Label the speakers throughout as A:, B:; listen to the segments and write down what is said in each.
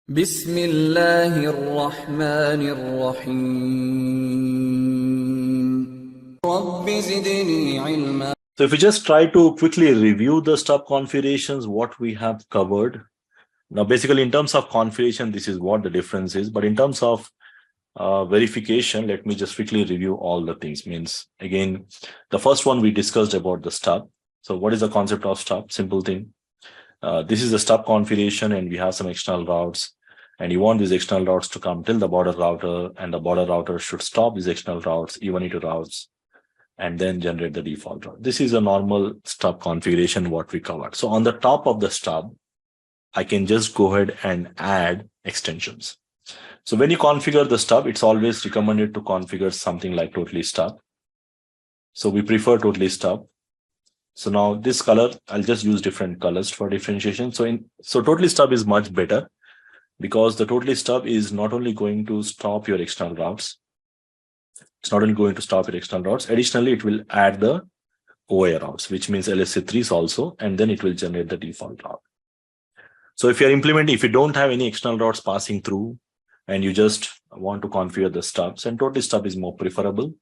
A: بسم الله الرحمن الرحيم رب زدني علما.
B: So if we just try to quickly review the stub configurations, what we have covered. Now, basically in terms of configuration, this is what the difference is. But in terms of verification, let me just quickly review all the things. Means again, the first one we discussed about the stub. So what is the concept of stub? Simple thing. This is the stub configuration and we have some external routes. And you want these external routes to come till the border router, and the border router should stop these external routes, E1, E2 routes, and then generate the default route. This is a normal stub configuration, what we covered. So on the top of the stub, I can just go ahead and add extensions. So when you configure the stub, it's always recommended to configure something like Totally Stub. So we prefer Totally Stub. So now this color, I'll just use different colors for differentiation. So Totally Stub is much better, because the Totally Stub is not only going to stop your external routes. It's not only going to stop your external routes. Additionally, it will add the OA routes, which means LSA3s also, and then it will generate the default route. So if you're implementing, if you don't have any external routes passing through and you just want to configure the stubs, and Totally Stub is more preferable,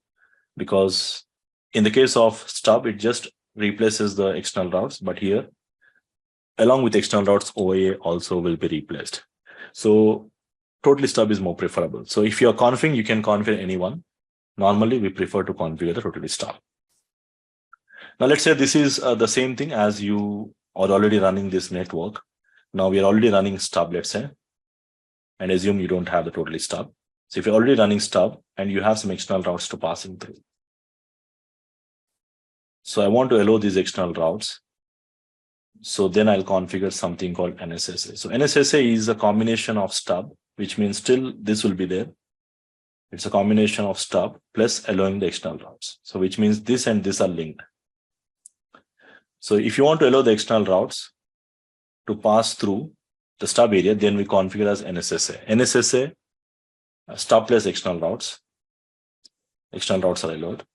B: because in the case of stub, it just replaces the external routes, but here, along with external routes, OA also will be replaced. So Totally Stub is more preferable. So if you're configuring, you can configure anyone. Normally, we prefer to configure the Totally Stub. Now, let's say this is the same thing as you are already running this network. Now we are already running stub, let's say, and assume you don't have the Totally Stub. So if you're already running stub and you have some external routes to passing through. So I want to allow these external routes. So then I'll configure something called NSSA. So NSSA is a combination of stub, which means still this will be there. It's a combination of stub plus allowing the external routes. So which means this and this are linked. So if you want to allow the external routes to pass through the stub area, then we configure as NSSA. NSSA, stub plus external routes. External routes are allowed.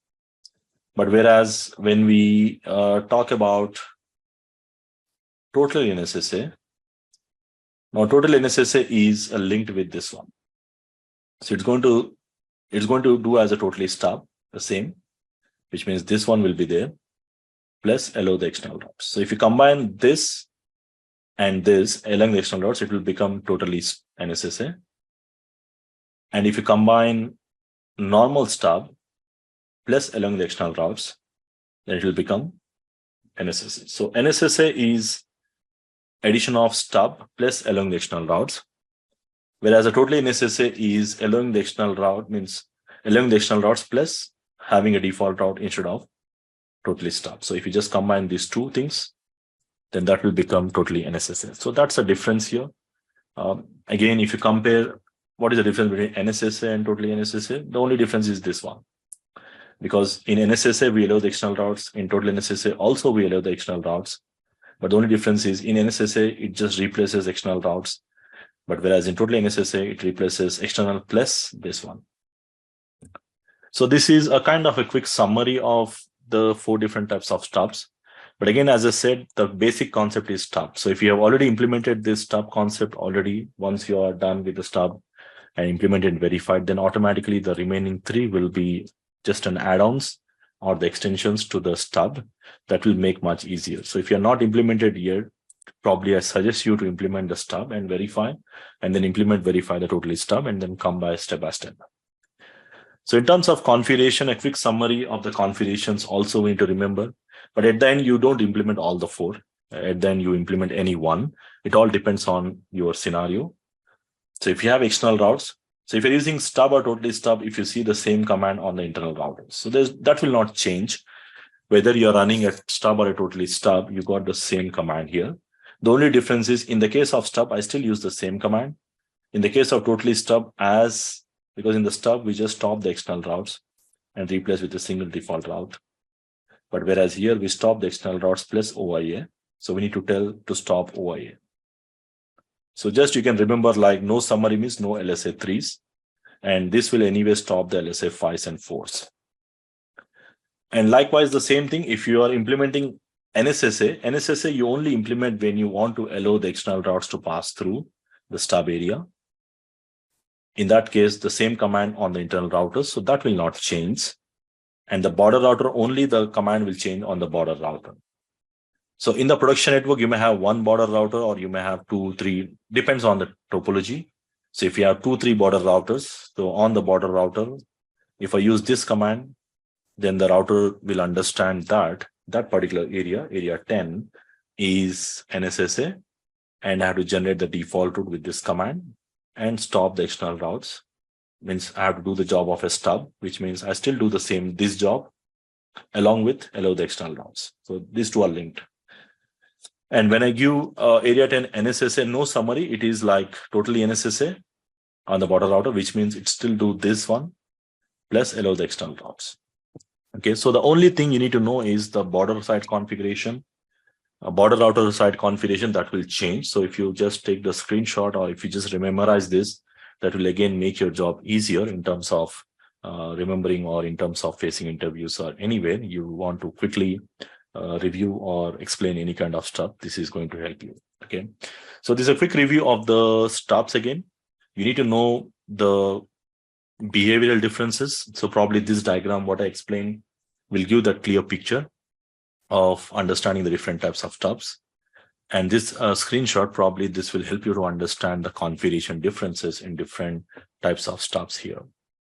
B: But whereas when we talk about Totally NSSA, now Totally NSSA is linked with this one. So it's going to do as a Totally Stub, the same, which means this one will be there, plus allow the external routes. So if you combine this and this along the external routes, it will become Totally NSSA. And if you combine normal stub plus along the external routes, then it will become NSSA. So NSSA is addition of stub plus along the external routes, whereas a Totally NSSA is allowing the external route, means allowing the external routes plus having a default route instead of Totally Stub. So if you just combine these two things, then that will become Totally NSSA. So that's a difference here. Again, if you compare, what is the difference between NSSA and Totally NSSA? The only difference is this one. Because in NSSA, we allow the external routes. In Totally NSSA, also we allow the external routes. But the only difference is in NSSA, it just replaces external routes. But whereas in Totally NSSA, it replaces external plus this one. So this is a kind of a quick summary of the 4 different types of stubs. But again, as I said, the basic concept is stub. So if you have already implemented this stub concept already, once you are done with the stub and implemented and verified, then automatically the remaining 3 will be just an add-ons or the extensions to the stub that will make much easier. So if you're not implemented yet, probably I suggest you to implement the stub and verify, and then verify the Totally Stub, and then come by step. So in terms of configuration, a quick summary of the configurations also we need to remember. But at the end, you don't implement all the 4. At the end, you implement any one. It all depends on your scenario. So if you have external routes, so if you're using stub or Totally Stub, if you see the same command on the internal routers, so that will not change. Whether you're running a stub or a Totally Stub, you got the same command here. The only difference is in the case of stub, I still use the same command. In the case of Totally Stub, because in the stub, we just stop the external routes and replace with a single default route. But whereas here, we stop the external routes plus OIA. So we need to tell to stop OIA. So just you can remember, like, no summary means no LSA3s. And this will anyway stop the LSA5s and 4s. And likewise, the same thing, if you are implementing NSSA you only implement when you want to allow the external routes to pass through. the stub area. In that case, the same command on the internal routers, so that will not change. And the border router, only the command will change on the border router. So in the production network, you may have one border router or you may have 2, 3, depends on the topology. So if you have 2, 3 border routers, so on the border router, if I use this command, then the router will understand that that particular area, area 10, is NSSA, and I have to generate the default route with this command and stop the external routes. Means I have to do the job of a stub, which means I still do the same this job along with allow the external routes. So these two are linked. And when I give area 10 NSSA no summary, it is like totally NSSA on the border router, which means it still do this one plus allow the external routes. Okay, so the only thing you need to know is the border side configuration, border router side configuration that will change. So if you just take the screenshot or if you just memorize this, that will again make your job easier in terms of remembering or in terms of facing interviews or anywhere you want to quickly review or explain any kind of stuff. This is going to help you. Okay, so this is a quick review of the stubs. Again, you need to know the behavioral differences. So probably this diagram, what I explained, will give that clear picture of understanding the different types of stubs. And this screenshot, probably this will help you to understand the configuration differences in different types of stubs here.